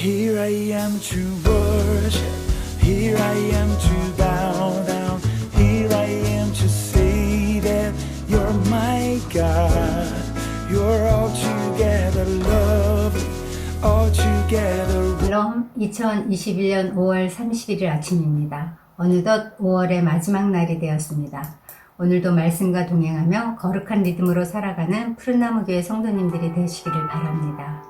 Here I am to worship, here I am to bow down, here I am to say that you're my God. You're altogether lovely, altogether. 샬롬, 2021년 5월 31일 아침입니다. 어느덧 5월의 마지막 날이 되었습니다. 오늘도 말씀과 동행하며 거룩한 리듬으로 살아가는 푸른나무교회 성도님들이 되시기를 바랍니다.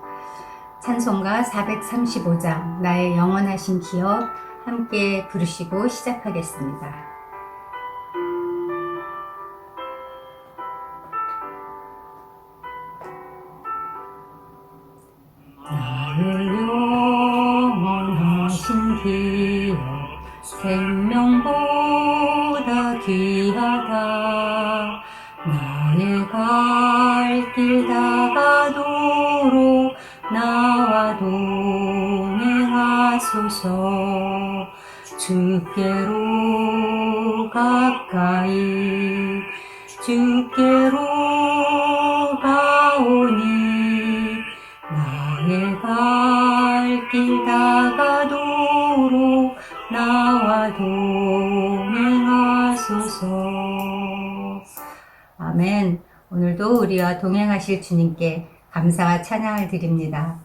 찬송가 435장 나의 영원하신 기업 함께 부르시고 시작하겠습니다. 나의 영원하신 기업 생명보다 귀하다. 나의 갈 길 다가도록 나와 동행하소서. 주께로 가까이 주께로 가오니 나의 갈 길 다가도록 나와 동행하소서. 아멘. 오늘도 우리와 동행하실 주님께 감사와 찬양을 드립니다.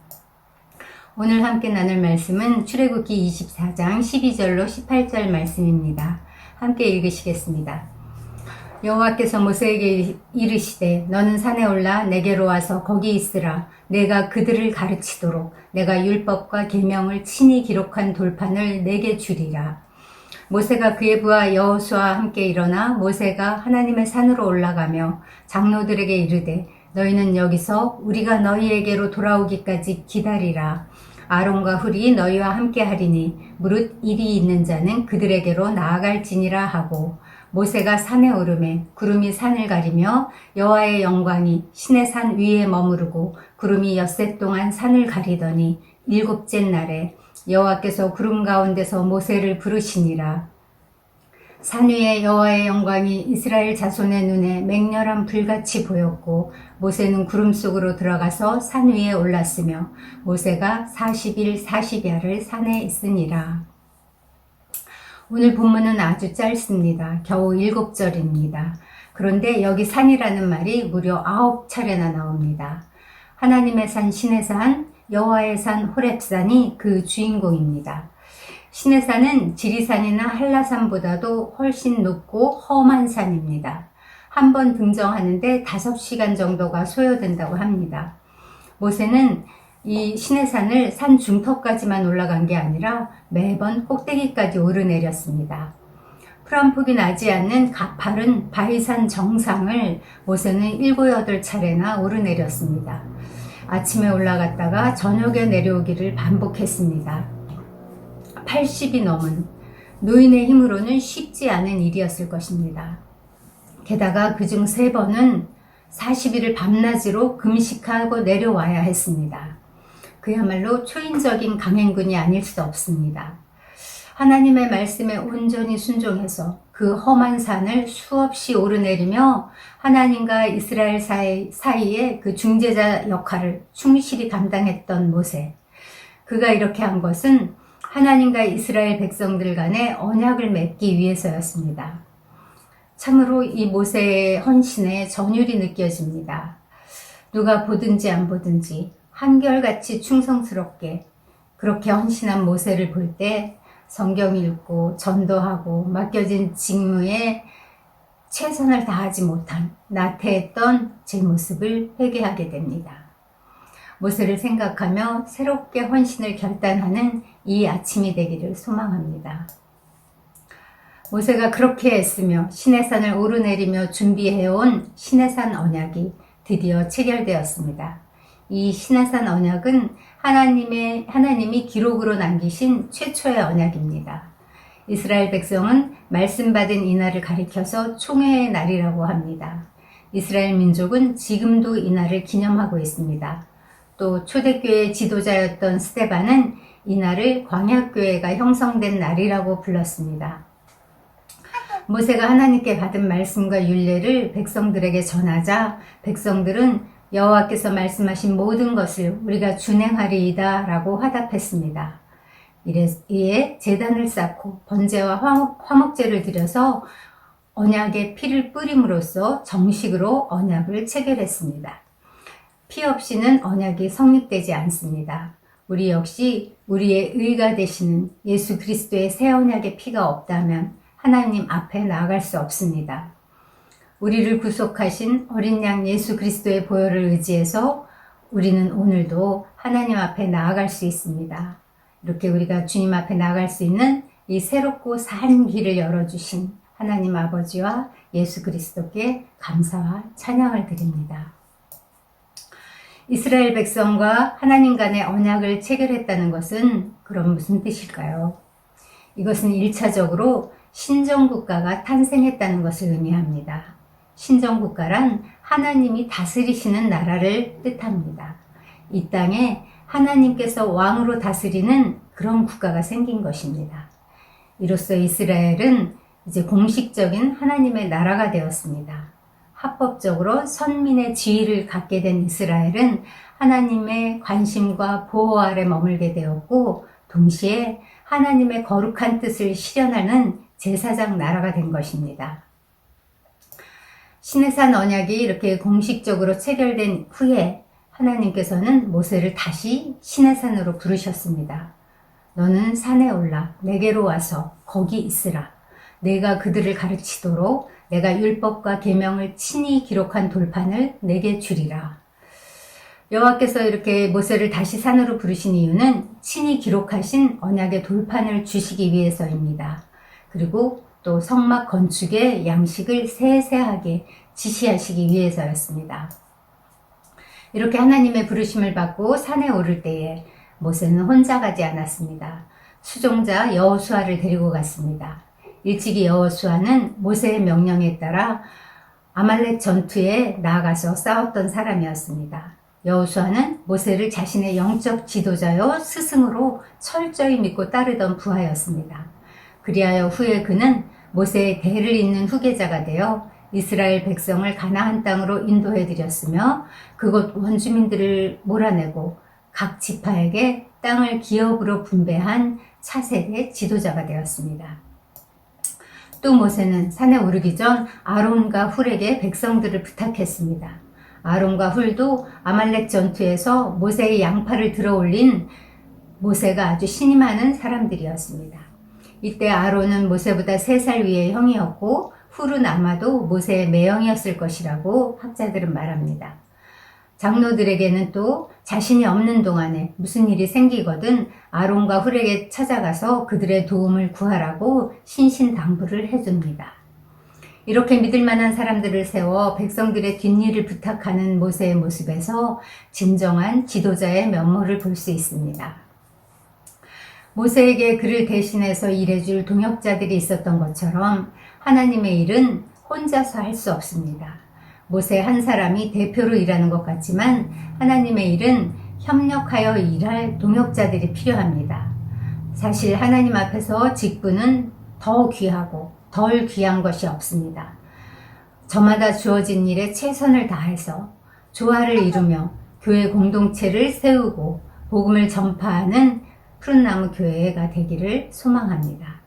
오늘 함께 나눌 말씀은 출애굽기 24장 12절로 18절 말씀입니다. 함께 읽으시겠습니다. 여호와께서 모세에게 이르시되 너는 산에 올라 내게로 와서 거기 있으라. 내가 그들을 가르치도록 내가 율법과 계명을 친히 기록한 돌판을 내게 주리라. 모세가 그의 부하 여호수아와 함께 일어나 모세가 하나님의 산으로 올라가며 장로들에게 이르되 너희는 여기서 우리가 너희에게로 돌아오기까지 기다리라. 아론과 훌이 너희와 함께 하리니 무릇 일이 있는 자는 그들에게로 나아갈지니라 하고 모세가 산에 오르매 구름이 산을 가리며 여호와의 영광이 시내 산 위에 머무르고 구름이 엿새 동안 산을 가리더니 일곱째 날에 여호와께서 구름 가운데서 모세를 부르시니라. 산 위에 여호와의 영광이 이스라엘 자손의 눈에 맹렬한 불같이 보였고 모세는 구름 속으로 들어가서 산 위에 올랐으며 모세가 40일 40야를 산에 있으니라. 오늘 본문은 아주 짧습니다. 겨우 7절입니다. 그런데 여기 산이라는 말이 무려 9차례나 나옵니다. 하나님의 산 시내산, 여호와의 산 호렙산이 그 주인공입니다. 시내산은 지리산이나 한라산보다도 훨씬 높고 험한 산입니다. 한 번 등정하는데 5시간 정도가 소요된다고 합니다. 모세는 이 시내산을 산 중턱까지만 올라간 게 아니라 매번 꼭대기까지 오르내렸습니다. 풀 한 폭이 나지 않는 가파른 바위산 정상을 모세는 7, 8차례나 오르내렸습니다. 아침에 올라갔다가 저녁에 내려오기를 반복했습니다. 80이 넘은 노인의 힘으로는 쉽지 않은 일이었을 것입니다. 게다가 그중 3번은 40일을 밤낮으로 금식하고 내려와야 했습니다. 그야말로 초인적인 강행군이 아닐 수 없습니다. 하나님의 말씀에 온전히 순종해서 그 험한 산을 수없이 오르내리며 하나님과 이스라엘 사이에 그 중재자 역할을 충실히 감당했던 모세. 그가 이렇게 한 것은 하나님과 이스라엘 백성들 간의 언약을 맺기 위해서였습니다. 참으로 이 모세의 헌신에 전율이 느껴집니다. 누가 보든지 안 보든지 한결같이 충성스럽게 그렇게 헌신한 모세를 볼 때 성경 읽고 전도하고 맡겨진 직무에 최선을 다하지 못한 나태했던 제 모습을 회개하게 됩니다. 모세를 생각하며 새롭게 헌신을 결단하는 이 아침이 되기를 소망합니다. 모세가 그렇게 애쓰며 시내산을 오르내리며 준비해온 시내산 언약이 드디어 체결되었습니다. 이 시내산 언약은 하나님이 기록으로 남기신 최초의 언약입니다. 이스라엘 백성은 말씀받은 이날을 가리켜서 총회의 날이라고 합니다. 이스라엘 민족은 지금도 이날을 기념하고 있습니다. 또 초대교회의 지도자였던 스데반은 이날을 광야교회가 형성된 날이라고 불렀습니다. 모세가 하나님께 받은 말씀과 율례를 백성들에게 전하자 백성들은 여호와께서 말씀하신 모든 것을 우리가 준행하리이다 라고 화답했습니다. 이에 제단을 쌓고 번제와 화목제를 드려서 언약의 피를 뿌림으로써 정식으로 언약을 체결했습니다. 피 없이는 언약이 성립되지 않습니다. 우리 역시 우리의 의가 되시는 예수 그리스도의 새 언약의 피가 없다면 하나님 앞에 나아갈 수 없습니다. 우리를 구속하신 어린 양 예수 그리스도의 보혈을 의지해서 우리는 오늘도 하나님 앞에 나아갈 수 있습니다. 이렇게 우리가 주님 앞에 나아갈 수 있는 이 새롭고 산 길을 열어주신 하나님 아버지와 예수 그리스도께 감사와 찬양을 드립니다. 이스라엘 백성과 하나님 간의 언약을 체결했다는 것은 그럼 무슨 뜻일까요? 이것은 1차적으로 신정국가가 탄생했다는 것을 의미합니다. 신정국가란 하나님이 다스리시는 나라를 뜻합니다. 이 땅에 하나님께서 왕으로 다스리는 그런 국가가 생긴 것입니다. 이로써 이스라엘은 이제 공식적인 하나님의 나라가 되었습니다. 합법적으로 선민의 지위를 갖게 된 이스라엘은 하나님의 관심과 보호 아래 머물게 되었고 동시에 하나님의 거룩한 뜻을 실현하는 제사장 나라가 된 것입니다. 시내산 언약이 이렇게 공식적으로 체결된 후에 하나님께서는 모세를 다시 시내산으로 부르셨습니다. 너는 산에 올라 내게로 와서 거기 있으라. 내가 그들을 가르치도록 내가 율법과 계명을 친히 기록한 돌판을 내게 주리라. 여호와께서 이렇게 모세를 다시 산으로 부르신 이유는 친히 기록하신 언약의 돌판을 주시기 위해서입니다. 그리고 또 성막 건축의 양식을 세세하게 지시하시기 위해서였습니다. 이렇게 하나님의 부르심을 받고 산에 오를 때에 모세는 혼자 가지 않았습니다. 수종자 여호수아를 데리고 갔습니다. 일찍이 여호수아는 모세의 명령에 따라 아말렉 전투에 나아가서 싸웠던 사람이었습니다. 여호수아는 모세를 자신의 영적 지도자요 스승으로 철저히 믿고 따르던 부하였습니다. 그리하여 후에 그는 모세의 대를 잇는 후계자가 되어 이스라엘 백성을 가나안 땅으로 인도해 드렸으며 그곳 원주민들을 몰아내고 각 지파에게 땅을 기업으로 분배한 차세대 지도자가 되었습니다. 또 모세는 산에 오르기 전 아론과 훌에게 백성들을 부탁했습니다. 아론과 훌도 아말렉 전투에서 모세의 양팔을 들어올린 모세가 아주 신이 많은 사람들이었습니다. 이때 아론은 모세보다 3살 위의 형이었고 훌은 아마도 모세의 매형이었을 것이라고 학자들은 말합니다. 장로들에게는 또 자신이 없는 동안에 무슨 일이 생기거든 아론과 훌에게 찾아가서 그들의 도움을 구하라고 신신당부를 해줍니다. 이렇게 믿을 만한 사람들을 세워 백성들의 뒷일을 부탁하는 모세의 모습에서 진정한 지도자의 면모를 볼 수 있습니다. 모세에게 그를 대신해서 일해줄 동역자들이 있었던 것처럼 하나님의 일은 혼자서 할 수 없습니다. 모세 한 사람이 대표로 일하는 것 같지만 하나님의 일은 협력하여 일할 동역자들이 필요합니다. 사실 하나님 앞에서 직분은 더 귀하고 덜 귀한 것이 없습니다. 저마다 주어진 일에 최선을 다해서 조화를 이루며 교회 공동체를 세우고 복음을 전파하는 푸른나무 교회가 되기를 소망합니다.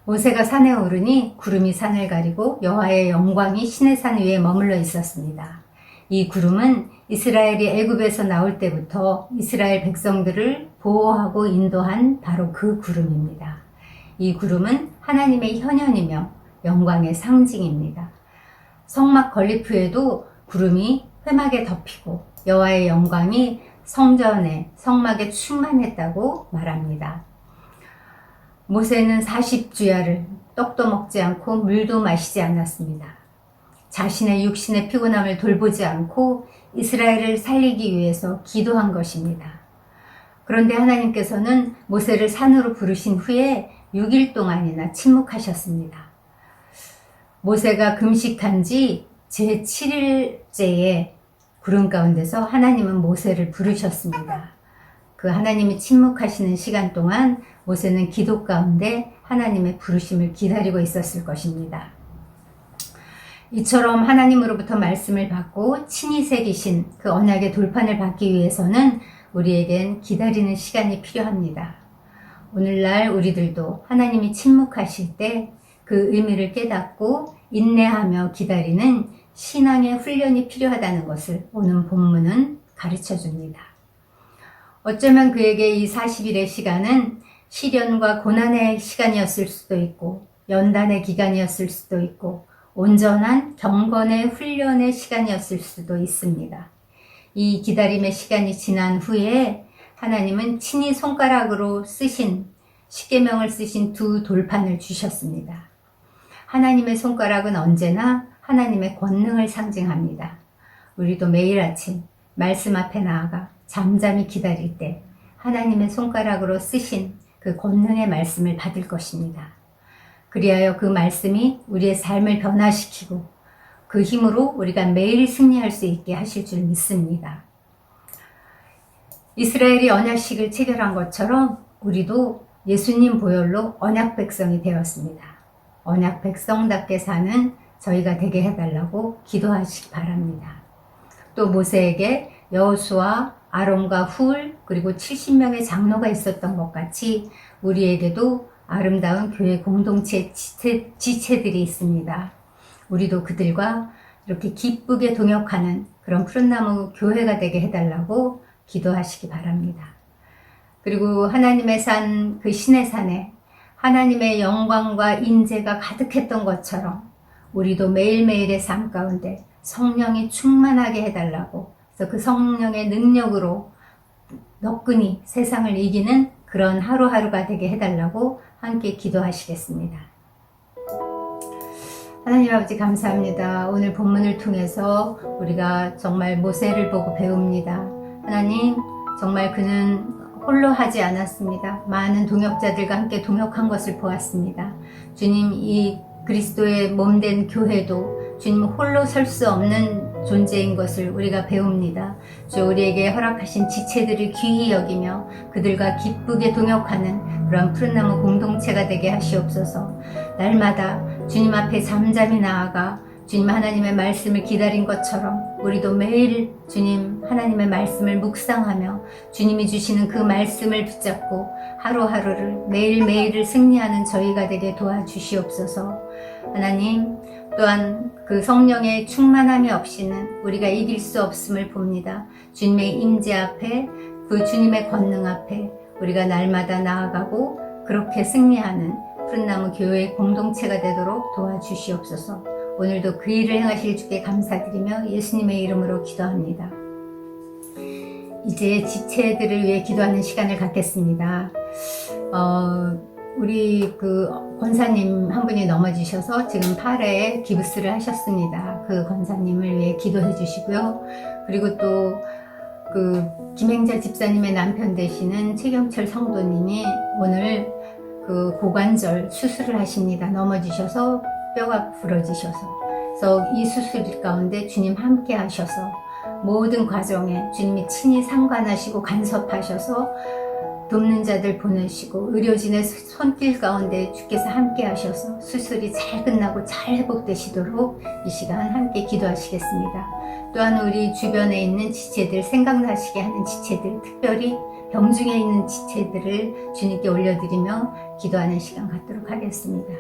모세가 산에 오르니 구름이 산을 가리고 여호와의 영광이 시내산 위에 머물러 있었습니다. 이 구름은 이스라엘이 애굽에서 나올 때부터 이스라엘 백성들을 보호하고 인도한 바로 그 구름입니다. 이 구름은 하나님의 현현이며 영광의 상징입니다. 성막 건립후에도 구름이 회막에 덮이고 여호와의 영광이 성전에 성막에 충만했다고 말합니다. 모세는 40주야를 떡도 먹지 않고 물도 마시지 않았습니다. 자신의 육신의 피곤함을 돌보지 않고 이스라엘을 살리기 위해서 기도한 것입니다. 그런데 하나님께서는 모세를 산으로 부르신 후에 6일 동안이나 침묵하셨습니다. 모세가 금식한 지 제7일째에 구름 가운데서 하나님은 모세를 부르셨습니다. 그 하나님이 침묵하시는 시간 동안 모세는 기도 가운데 하나님의 부르심을 기다리고 있었을 것입니다. 이처럼 하나님으로부터 말씀을 받고 친히 새기신 그 언약의 돌판을 받기 위해서는 우리에겐 기다리는 시간이 필요합니다. 오늘날 우리들도 하나님이 침묵하실 때 그 의미를 깨닫고 인내하며 기다리는 신앙의 훈련이 필요하다는 것을 오늘 본문은 가르쳐 줍니다. 어쩌면 그에게 이 40일의 시간은 시련과 고난의 시간이었을 수도 있고 연단의 기간이었을 수도 있고 온전한 경건의 훈련의 시간이었을 수도 있습니다. 이 기다림의 시간이 지난 후에 하나님은 친히 손가락으로 쓰신 십계명을 쓰신 두 돌판을 주셨습니다. 하나님의 손가락은 언제나 하나님의 권능을 상징합니다. 우리도 매일 아침 말씀 앞에 나아가 잠잠히 기다릴 때 하나님의 손가락으로 쓰신 그 권능의 말씀을 받을 것입니다. 그리하여 그 말씀이 우리의 삶을 변화시키고 그 힘으로 우리가 매일 승리할 수 있게 하실 줄 믿습니다. 이스라엘이 언약식을 체결한 것처럼 우리도 예수님 보혈로 언약 백성이 되었습니다. 언약 백성답게 사는 저희가 되게 해달라고 기도하시기 바랍니다. 또 모세에게 여호수아, 아론과 훌 그리고 70명의 장로가 있었던 것 같이 우리에게도 아름다운 교회 공동체 지체들이 있습니다. 우리도 그들과 이렇게 기쁘게 동역하는 그런 푸른나무 교회가 되게 해달라고 기도하시기 바랍니다. 그리고 하나님의 산, 그 신의 산에 하나님의 영광과 인재가 가득했던 것처럼 우리도 매일매일의 삶 가운데 성령이 충만하게 해달라고, 그래서 그 성령의 능력으로 너끈히 세상을 이기는 그런 하루하루가 되게 해달라고 함께 기도하시겠습니다. 하나님 아버지 감사합니다. 오늘 본문을 통해서 우리가 정말 모세를 보고 배웁니다. 하나님, 정말 그는 홀로 하지 않았습니다. 많은 동역자들과 함께 동역한 것을 보았습니다. 주님, 이 그리스도의 몸된 교회도 주님 홀로 설 수 없는 존재인 것을 우리가 배웁니다. 주, 우리에게 허락하신 지체들을 귀히 여기며 그들과 기쁘게 동역하는 그런 푸른나무 공동체가 되게 하시옵소서. 날마다 주님 앞에 잠잠히 나아가 주님 하나님의 말씀을 기다린 것처럼 우리도 매일 주님 하나님의 말씀을 묵상하며 주님이 주시는 그 말씀을 붙잡고 하루하루를 매일매일을 승리하는 저희가 되게 도와주시옵소서. 하나님, 또한 그 성령의 충만함이 없이는 우리가 이길 수 없음을 봅니다. 주님의 임재 앞에, 그 주님의 권능 앞에 우리가 날마다 나아가고 그렇게 승리하는 푸른나무 교회의 공동체가 되도록 도와주시옵소서. 오늘도 그 일을 행하실 주께 감사드리며 예수님의 이름으로 기도합니다. 이제 지체들을 위해 기도하는 시간을 갖겠습니다. 우리 그 권사님 한 분이 넘어지셔서 지금 팔에 기부스를 하셨습니다. 그 권사님을 위해 기도해 주시고요. 그리고 또 그 김행자 집사님의 남편 되시는 최경철 성도님이 오늘 그 고관절 수술을 하십니다. 넘어지셔서 뼈가 부러지셔서. 그래서 이 수술 가운데 주님 함께 하셔서 모든 과정에 주님이 친히 상관하시고 간섭하셔서 돕는 자들 보내시고 의료진의 손길 가운데 주께서 함께 하셔서 수술이 잘 끝나고 잘 회복되시도록 이 시간 함께 기도하시겠습니다. 또한 우리 주변에 있는 지체들, 생각나시게 하는 지체들, 특별히 병중에 있는 지체들을 주님께 올려드리며 기도하는 시간 갖도록 하겠습니다.